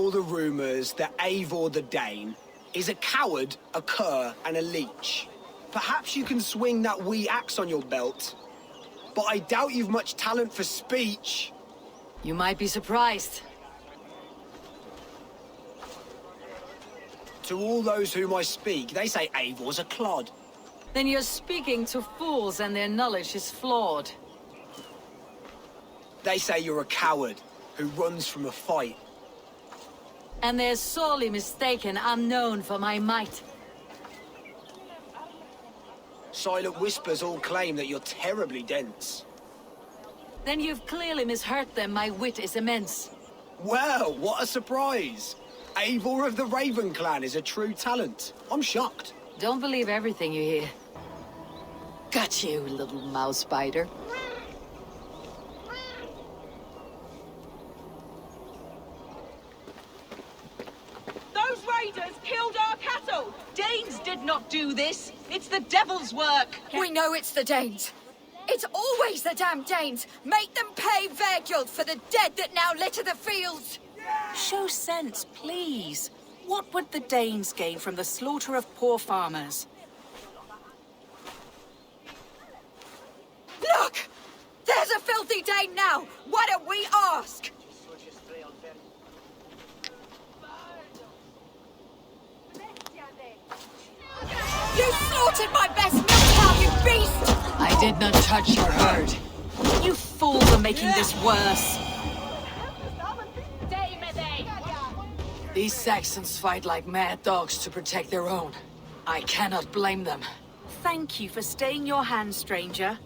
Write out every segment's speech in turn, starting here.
all the rumors that Eivor the Dane is a coward, a cur, and a leech. Perhaps you can swing that wee axe on your belt, but I doubt you've much talent for speech. You might be surprised. To all those whom I speak, they say Eivor's a clod. Then you're speaking to fools and their knowledge is flawed. They say you're a coward who runs from a fight. And they're sorely mistaken. I'm known for my might. Silent whispers all claim that you're terribly dense. Then you've clearly misheard them. My wit is immense. Well, what a surprise! Eivor of the Raven clan is a true talent. I'm shocked. Don't believe everything you hear. Got you, little mouse spider. Those raiders killed our cattle! Danes did not do this! It's the devil's work! We know it's the Danes. It's always the damn Danes! Make them pay their guilt for the dead that now litter the fields! Show sense, please. What would the Danes gain from the slaughter of poor farmers? Look! There's a filthy Dane now! Why don't we ask? You slaughtered my best milk cow, you beast! I did not touch your herd. You fools are making this worse. These Saxons fight like mad dogs to protect their own. I cannot blame them. Thank you for staying your hand, stranger.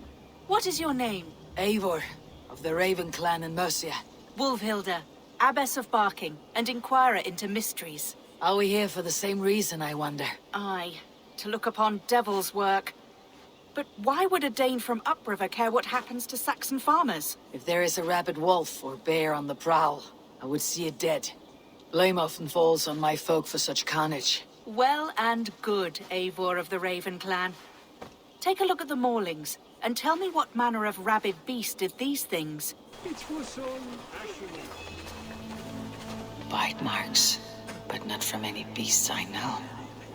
What is your name? Eivor, of the Raven clan in Mercia. Wolfhilda, Abbess of Barking, and Inquirer into mysteries. Are we here for the same reason, I wonder? Aye, to look upon devil's work. But why would a Dane from upriver care what happens to Saxon farmers? If there is a rabid wolf or bear on the prowl, I would see it dead. Blame often falls on my folk for such carnage. Well and good, Eivor of the Raven clan. Take a look at the maulings, and tell me what manner of rabid beast did these things. Bite marks, but not from any beasts I know.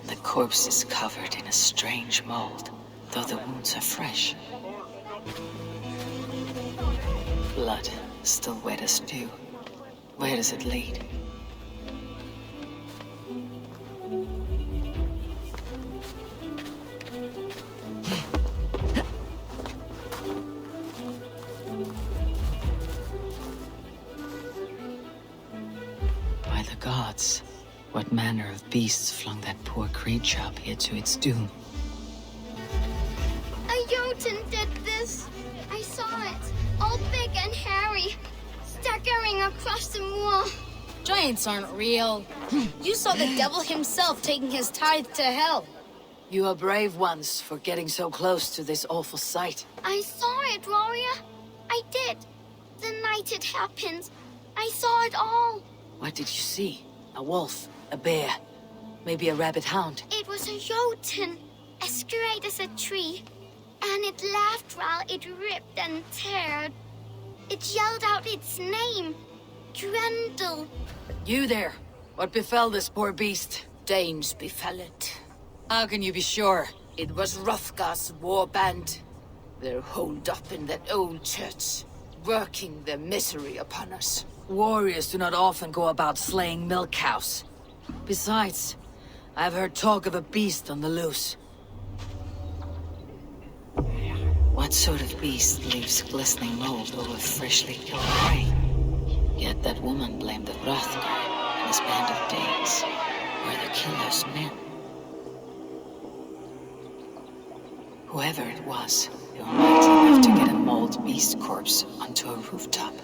The corpse is covered in a strange mold, though the wounds are fresh. Blood, still wet as dew. Where does it lead? By the gods, what manner of beasts flung that poor creature up here to its doom? A Jotun did this. I saw it, all big and hairy, staggering across the moor. Giants aren't real. You saw the devil himself taking his tithe to hell. You are brave ones for getting so close to this awful sight. I saw it, warrior. I did. The night it happened. I saw it all. What did you see? A wolf? A bear? Maybe a rabbit hound? It was a Jotun, as straight as a tree. And it laughed while it ripped and teared. It yelled out its name. Grendel. You there! What befell this poor beast? Danes befell it. How can you be sure? It was Hrothgar's war band. They're holed up in that old church, working their misery upon us. Warriors do not often go about slaying milk cows. Besides, I've heard talk of a beast on the loose. What sort of beast leaves glistening mold over freshly killed prey? Yet that woman blamed the Hrothgar and his band of Danes. Were the killer's men? Whoever it was, they were mighty enough to get a mauled beast corpse onto a rooftop.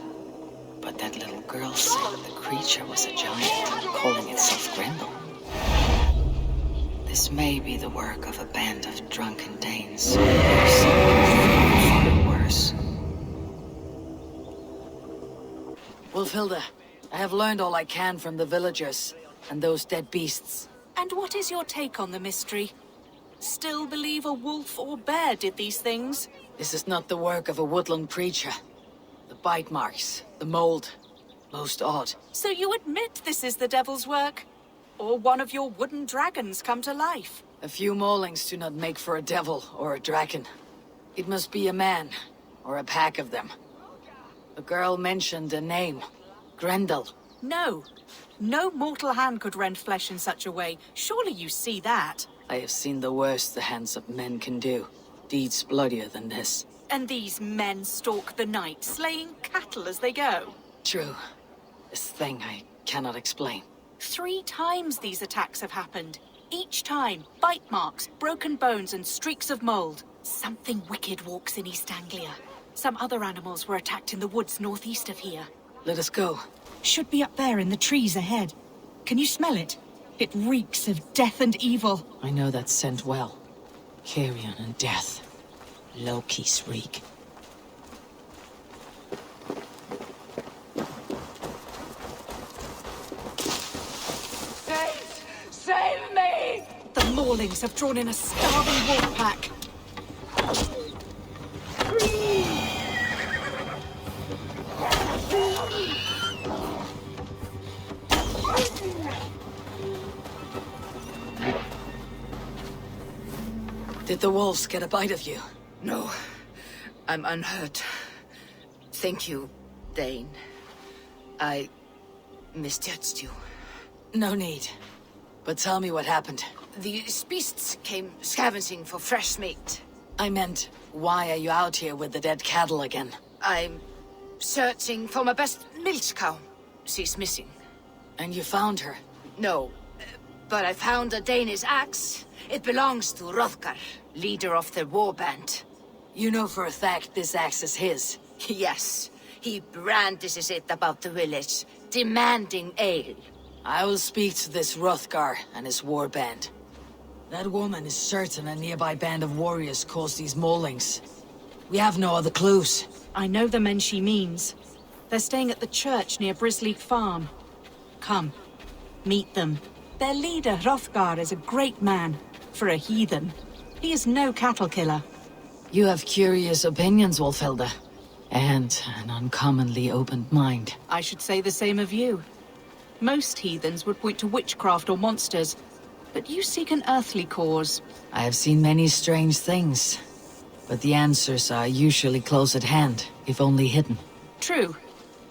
But that little girl said the creature was a giant, calling itself Grendel. This may be the work of a band of drunken Danes. Or something far worse. Wolfhilda, I have learned all I can from the villagers and those dead beasts. And what is your take on the mystery? Still believe a wolf or bear did these things? This is not the work of a woodland creature. The bite marks, the mold. Most odd. So you admit this is the devil's work? Or one of your wooden dragons come to life? A few maulings do not make for a devil or a dragon. It must be a man, or a pack of them. The girl mentioned a name. Grendel. No. No mortal hand could rend flesh in such a way. Surely you see that. I have seen the worst the hands of men can do. Deeds bloodier than this. And these men stalk the night, slaying cattle as they go. True. This thing I cannot explain. 3 times these attacks have happened. Each time, bite marks, broken bones, and streaks of mold. Something wicked walks in East Anglia. Some other animals were attacked in the woods northeast of here. Let us go. Should be up there in the trees ahead. Can you smell it? It reeks of death and evil. I know that scent well. Carrion and death. Loki's reek. Save me! The Maulings have drawn in a starving wolf pack. Did the wolves get a bite of you? No, I'm unhurt. Thank you, Dane. I misjudged you. No need. But tell me what happened. These beasts came scavenging for fresh meat. I meant, why are you out here with the dead cattle again? I'm searching for my best milch cow. She's missing. And you found her? No, but I found a Danish axe. It belongs to Hrothgar, leader of the warband. You know for a fact this axe is his. Yes, he brandishes it about the village, demanding ale. I will speak to this Hrothgar and his warband. That woman is certain a nearby band of warriors caused these maulings. We have no other clues. I know the men she means. They're staying at the church near Brisley Farm. Come, meet them. Their leader, Hrothgar, is a great man. For a heathen. He is no cattle killer. You have curious opinions, Wolfhilda. And an uncommonly opened mind. I should say the same of you. Most heathens would point to witchcraft or monsters, but you seek an earthly cause. I have seen many strange things, but the answers are usually close at hand, if only hidden. True.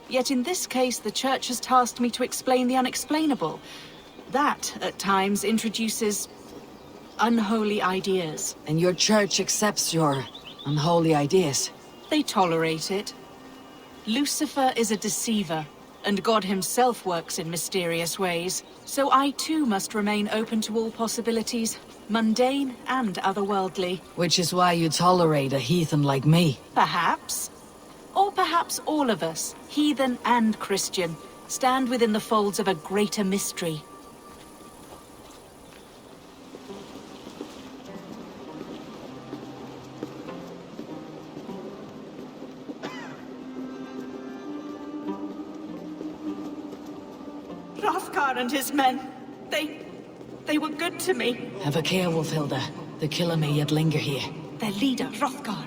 Yet in this case, the church has tasked me to explain the unexplainable. That, at times, introduces unholy ideas. And your church accepts your unholy ideas? They tolerate it. Lucifer is a deceiver, and God himself works in mysterious ways. So I too must remain open to all possibilities, mundane and otherworldly. Which is why you tolerate a heathen like me. Perhaps. Or perhaps all of us, heathen and Christian, stand within the folds of a greater mystery. Hrothgar and his men, they were good to me. Have a care, Wolfhilda. The killer may yet linger here. Their leader, Hrothgar.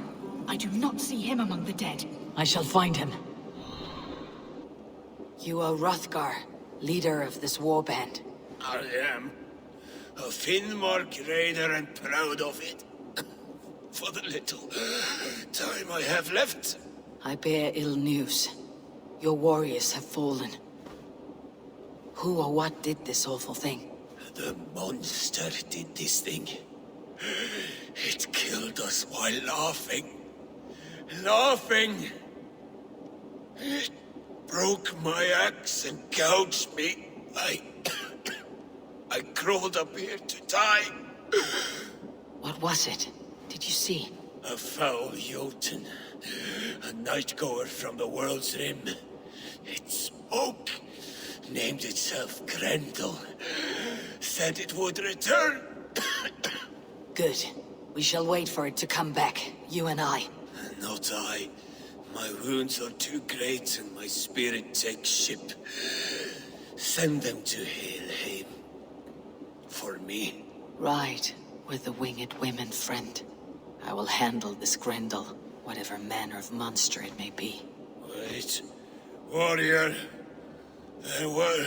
I do not see him among the dead. I shall find him. You are Hrothgar, leader of this warband. I am. A Finnmark raider and proud of it. For the little time I have left. I bear ill news. Your warriors have fallen. Who or what did this awful thing? The monster did this thing. It killed us while laughing. Laughing! It broke my axe and gouged me. I crawled up here to die. What was it? Did you see? A foul Jotun. A night-goer from the world's rim. It spoke. Named itself Grendel. Said it would return. Good. We shall wait for it to come back, you and I. Not I. My wounds are too great and my spirit takes ship. Send them to Helheim. For me. Ride with the winged women, friend. I will handle this Grendel, whatever manner of monster it may be. Wait. Warrior, There were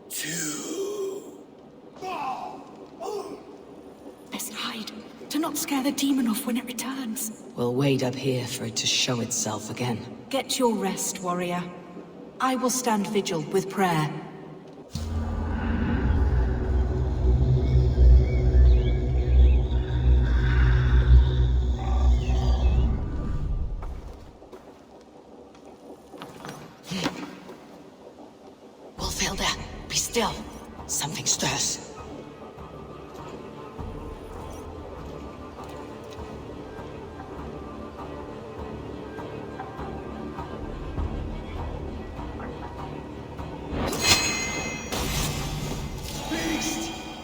two. Let's hide, to not scare the demon off when it returns. We'll wait up here for it to show itself again. Get your rest, warrior. I will stand vigil with prayer. Wolfhilda, be still. Something stirs.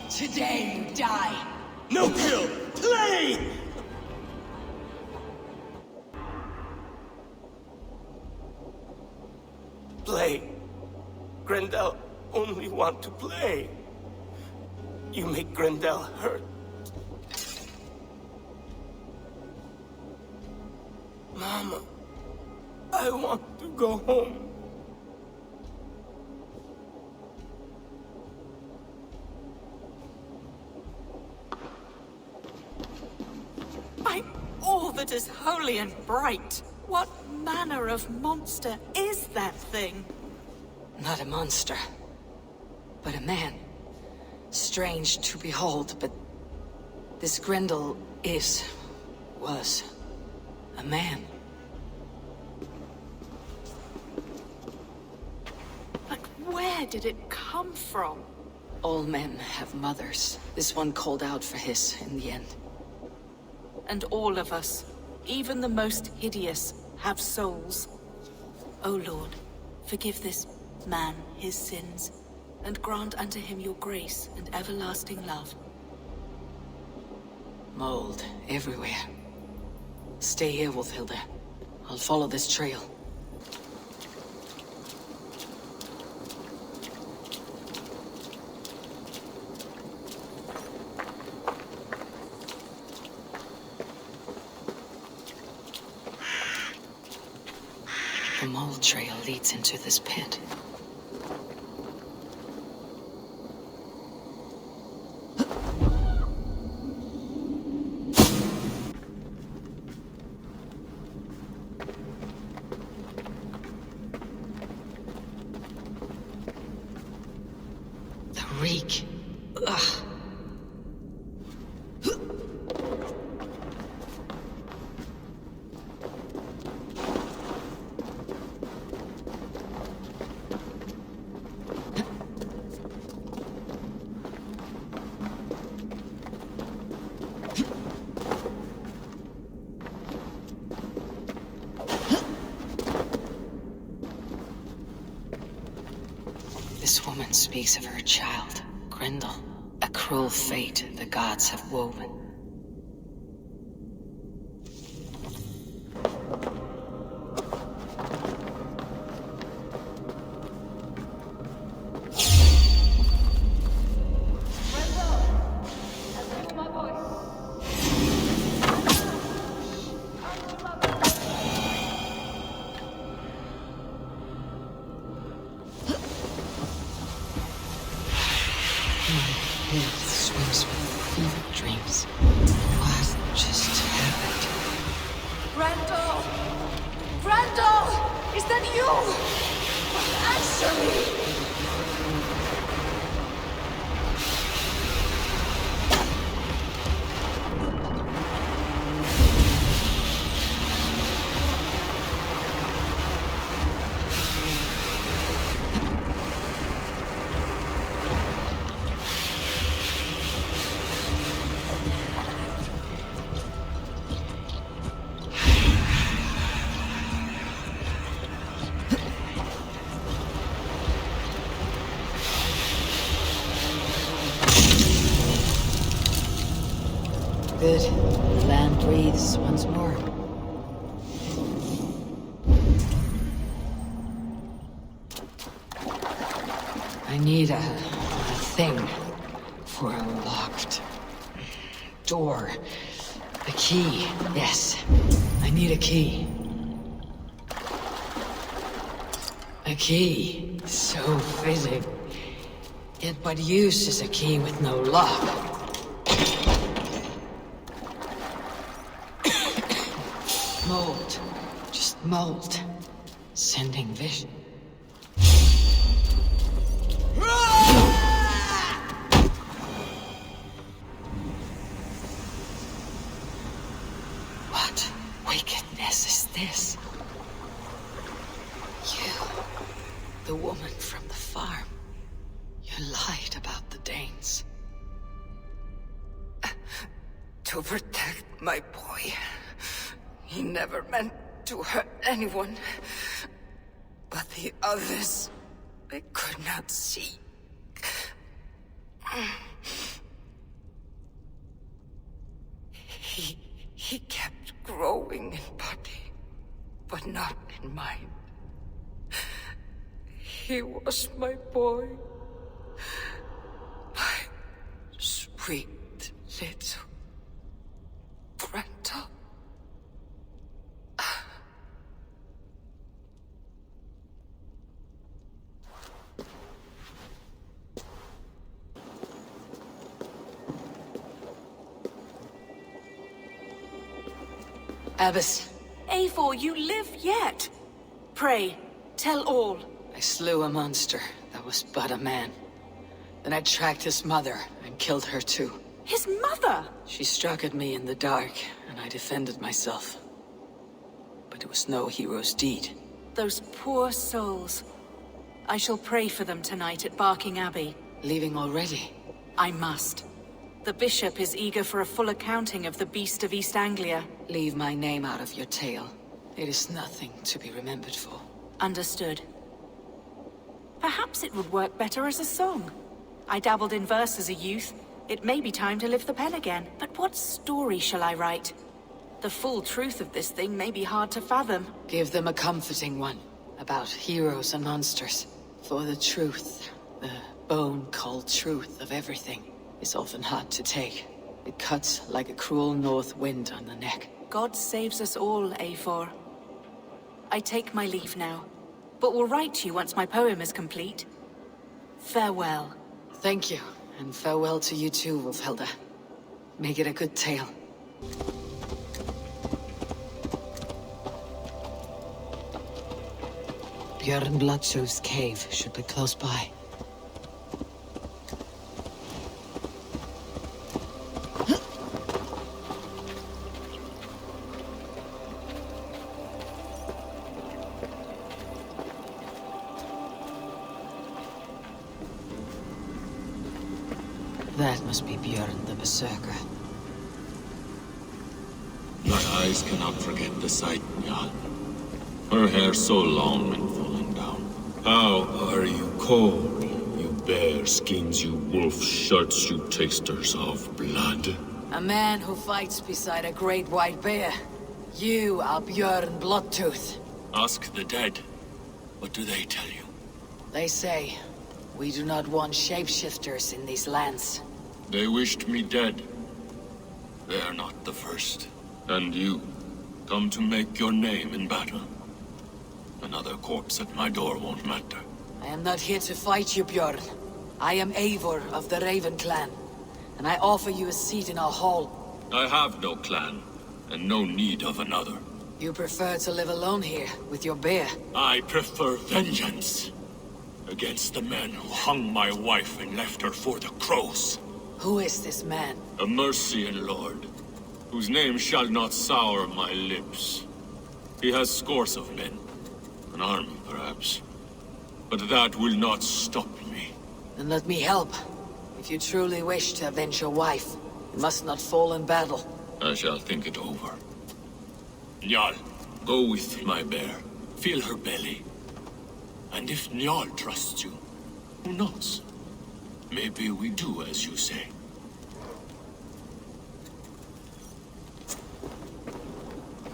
Today you die. No kill! Play! Play. Grendel only want to play. You make Grendel hurt. Mama, I want to go home. By all that is holy and bright, what manner of monster is that thing? Not a monster, but a man. Strange to behold, but this Grendel was a man. But where did it come from? All men have mothers. This one called out for his in the end. And all of us, even the most hideous, have souls. O Lord, forgive this man his sins, and grant unto him your grace and everlasting love. Mold everywhere. Stay here, Wolfhilda. I'll follow this trail. The mold trail leads into this pit. The reek. Ugh. This woman speaks of her child, Grendel. A cruel fate the gods have woven. Swims with fever dreams. What just happened? Grendel! Grendel! Is that you? Answer me! Good. The land breathes once more. I need a thing for a locked door. A key. Yes. I need a key. I A key. So fitting. Yet but used as a key with no lock. Mold. Just mold. Sending vision. What wickedness is this? You, the woman from the farm. You lied about the Danes. To protect my boy. He never meant to hurt anyone. But the others, they could not see. He kept growing in body, but not in mind. He was my boy. My sweet little Grendel. Abbess, Eivor, you live yet. Pray, tell all. I slew a monster that was but a man. Then I tracked his mother and killed her too. His mother! She struck at me in the dark, and I defended myself. But it was no hero's deed. Those poor souls. I shall pray for them tonight at Barking Abbey. Leaving already? I must. The bishop is eager for a full accounting of the beast of East Anglia. Leave my name out of your tale. It is nothing to be remembered for. Understood. Perhaps it would work better as a song. I dabbled in verse as a youth. It may be time to lift the pen again. But what story shall I write? The full truth of this thing may be hard to fathom. Give them a comforting one. About heroes and monsters. For the truth, the bone-cold truth of everything, is often hard to take. It cuts like a cruel north wind on the neck. God saves us all, Eivor. I take my leave now, but will write to you once my poem is complete. Farewell. Thank you, and farewell to you too, Wolfhelda. Make it a good tale. Björn Bloodshow's cave should be close by. That must be Björn the Berserker. My eyes cannot forget the sight, Jarl. Her hair so long and falling down. How are you cold, you bear skins, you wolf shirts, you tasters of blood? A man who fights beside a great white bear. You are Björn Bloodtooth. Ask the dead. What do they tell you? They say, we do not want shapeshifters in these lands. They wished me dead. They are not the first. And you, come to make your name in battle. Another corpse at my door won't matter. I am not here to fight you, Björn. I am Eivor of the Raven clan, and I offer you a seat in our hall. I have no clan, and no need of another. You prefer to live alone here, with your bear? I prefer vengeance. Against the men who hung my wife and left her for the crows. Who is this man? A Mercian lord, whose name shall not sour my lips. He has scores of men. An army, perhaps. But that will not stop me. Then let me help. If you truly wish to avenge your wife, you must not fall in battle. I shall think it over. Njal, go with my bear. Feel her belly. And if Njal trusts you, who knows? Maybe we do as you say.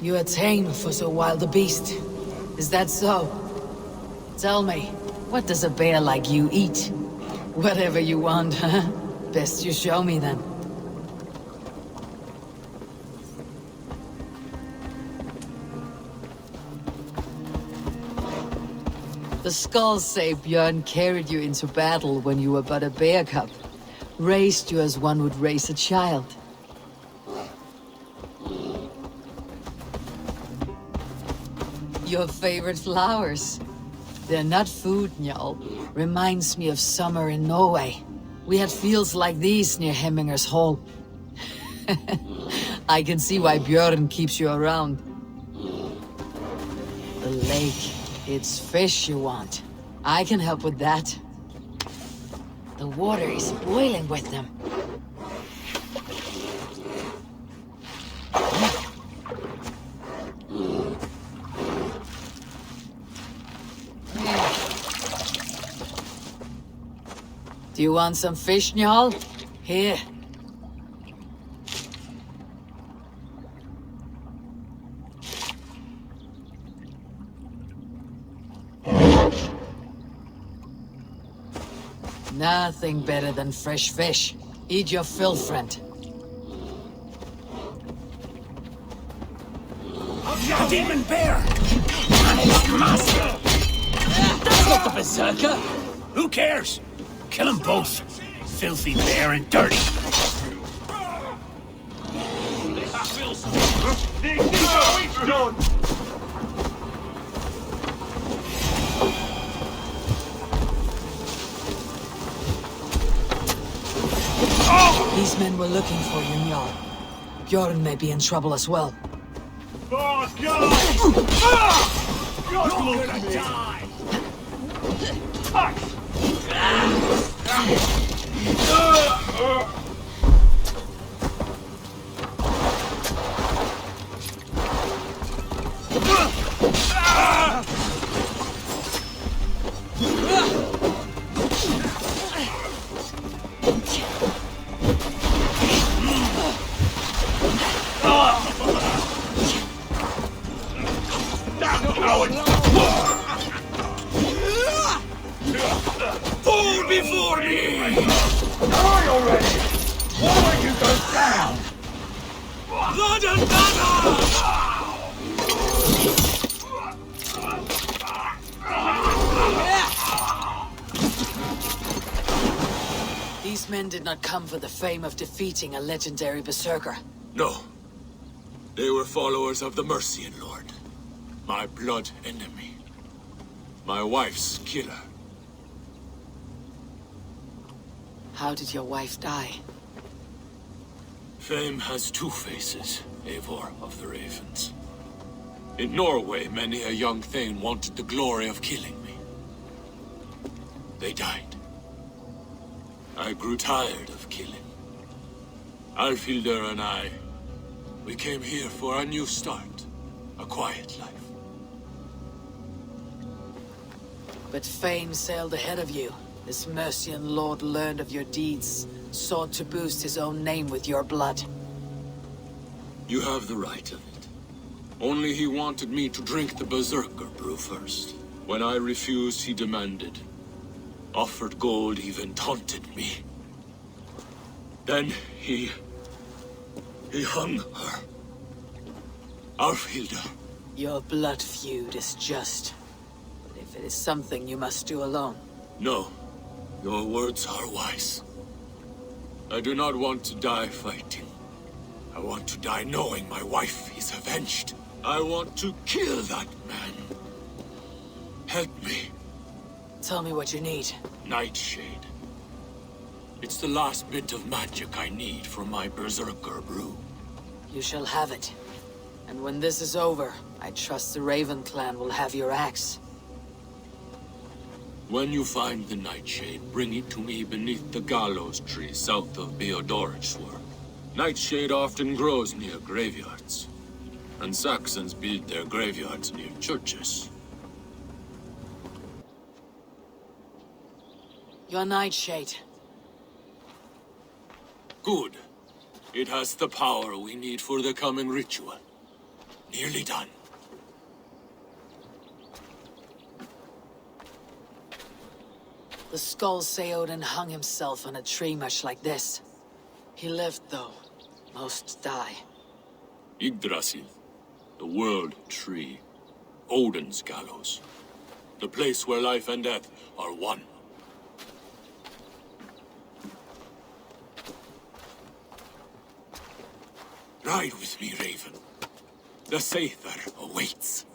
You are tame for so wild a beast. Is that so? Tell me, what does a bear like you eat? Whatever you want, huh? Best you show me then. The skulls say Björn carried you into battle when you were but a bear cub. Raised you as one would raise a child. Your favorite flowers. They're not food, Njal. Reminds me of summer in Norway. We had fields like these near Hemminger's Hall. I can see why Björn keeps you around. The lake. It's fish you want. I can help with that. The water is boiling with them. Do you want some fish, Njal? Here. Nothing better than fresh fish. Eat your fill, friend. A demon bear! And its master! That's not the Berserker! Who cares? Kill them both. Filthy bear and dirty. These men were looking for you, Njal. Björn may be in trouble as well. You're gonna die! Fall before me! Die already! Why don't you go down? Blood and battle! These men did not come for the fame of defeating a legendary Berserker. No. They were followers of the Mercian Lord. My blood enemy. My wife's killer. How did your wife die? Fame has two faces, Eivor of the Ravens. In Norway, many a young thane wanted the glory of killing me. They died. I grew tired of killing. Alfhildr and I, we came here for a new start. A quiet life. But fame sailed ahead of you. This Mercian lord learned of your deeds, sought to boost his own name with your blood. You have the right of it. Only he wanted me to drink the Berserker brew first. When I refused, he demanded. Offered gold, even taunted me. Then he hung her. Alfhildr. Your blood feud is just. But if it is something you must do alone. No. Your words are wise. I do not want to die fighting. I want to die knowing my wife is avenged. I want to kill that man. Help me. Tell me what you need. Nightshade. It's the last bit of magic I need for my Berserker brew. You shall have it. And when this is over, I trust the Raven clan will have your axe. When you find the Nightshade, bring it to me beneath the gallows tree south of Björn. Nightshade often grows near graveyards, and Saxons build their graveyards near churches. Your Nightshade. Good. It has the power we need for the coming ritual. Nearly done. The skulls say Odin hung himself on a tree much like this. He lived, though. Most die. Yggdrasil, the world tree. Odin's gallows. The place where life and death are one. Ride with me, Raven. The Sather awaits.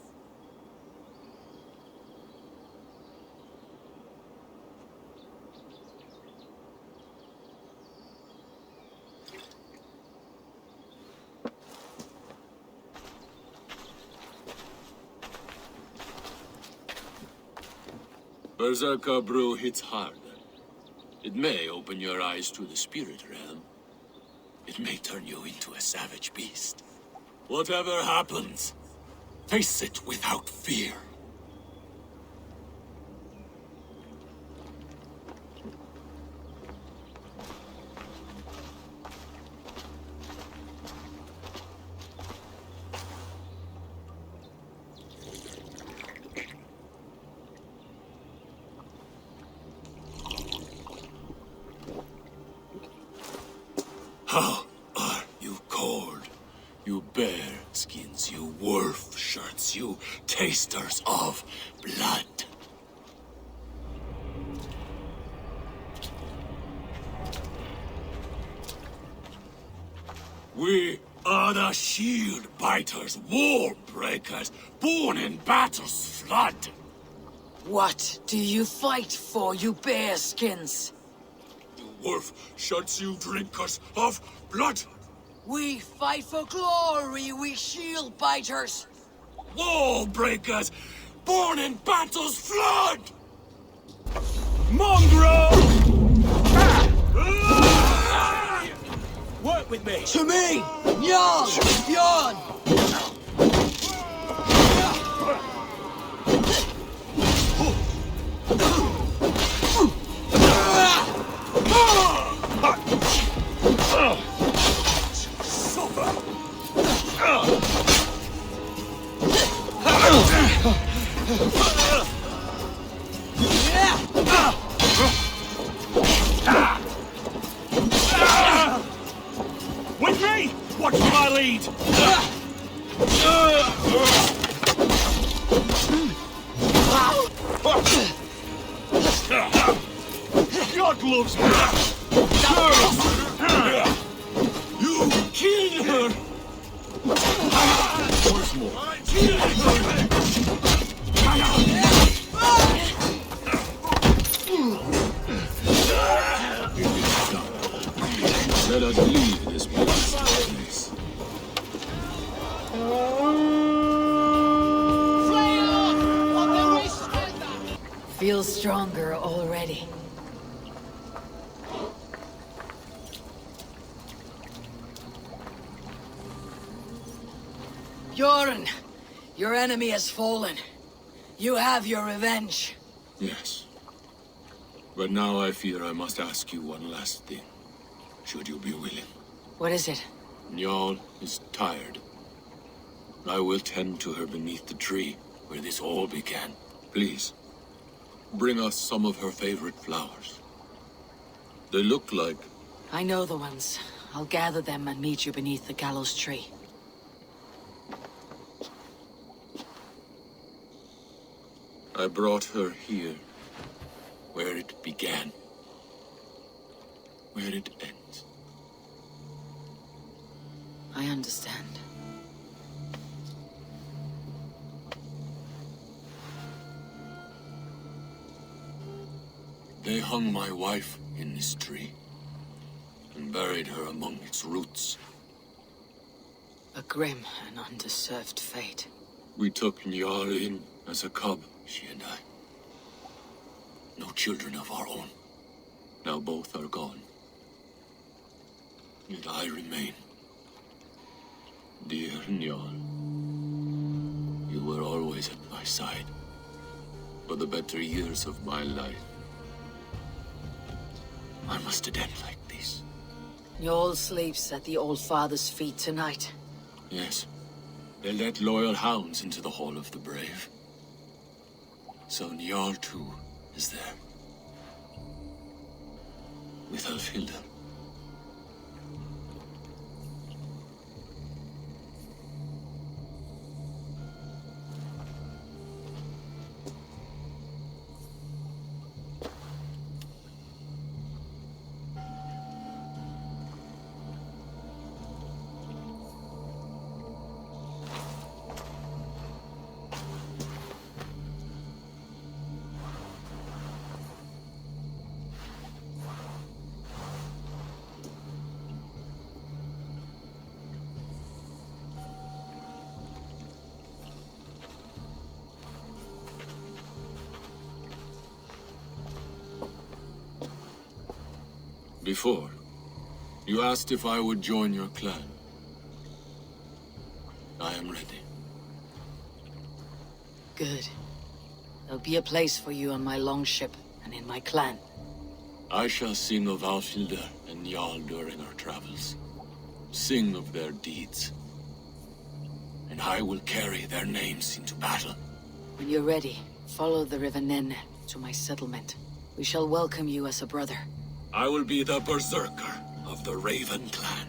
Berserker brew hits hard. It may open your eyes to the spirit realm. It may turn you into a savage beast. Whatever happens, face it without fear. How are you cold? You bear skins, you wolf shirts, you tasters of blood. We are the shield biters, wall breakers, born in battle's flood. What do you fight for, you bearskins? You wolf shirts, you drinkers of blood. We fight for glory, we shield biters. Wall breakers, born in battle's flood. Mongrel! Work with me! To me! Björn! Björn! With me! Watch my lead! God loves me! You killed her! Once more. Let us leave this place. Feel stronger already. Björn, your enemy has fallen. You have your revenge. Yes. But now I fear I must ask you one last thing. Should you be willing? What is it? Njal is tired. I will tend to her beneath the tree where this all began. Please, bring us some of her favorite flowers. They look like... I know the ones. I'll gather them and meet you beneath the gallows tree. I brought her here, where it began, where it ends. I understand. They hung my wife in this tree, and buried her among its roots. A grim and undeserved fate. We took Njal in as a cub, she and I. No children of our own. Now both are gone. Yet I remain. Dear Njal, you were always at my side. For the better years of my life. I must end like this. Njal sleeps at the Old Father's feet tonight. Yes. They let loyal hounds into the Hall of the Brave. So Njal too is there. With Elfhilda. Before, you asked if I would join your clan. I am ready. Good. There'll be a place for you on my longship and in my clan. I shall sing of Alfhilda and Jarl during our travels. Sing of their deeds. And I will carry their names into battle. When you're ready, follow the River Nene to my settlement. We shall welcome you as a brother. I will be the Berserker of the Raven clan.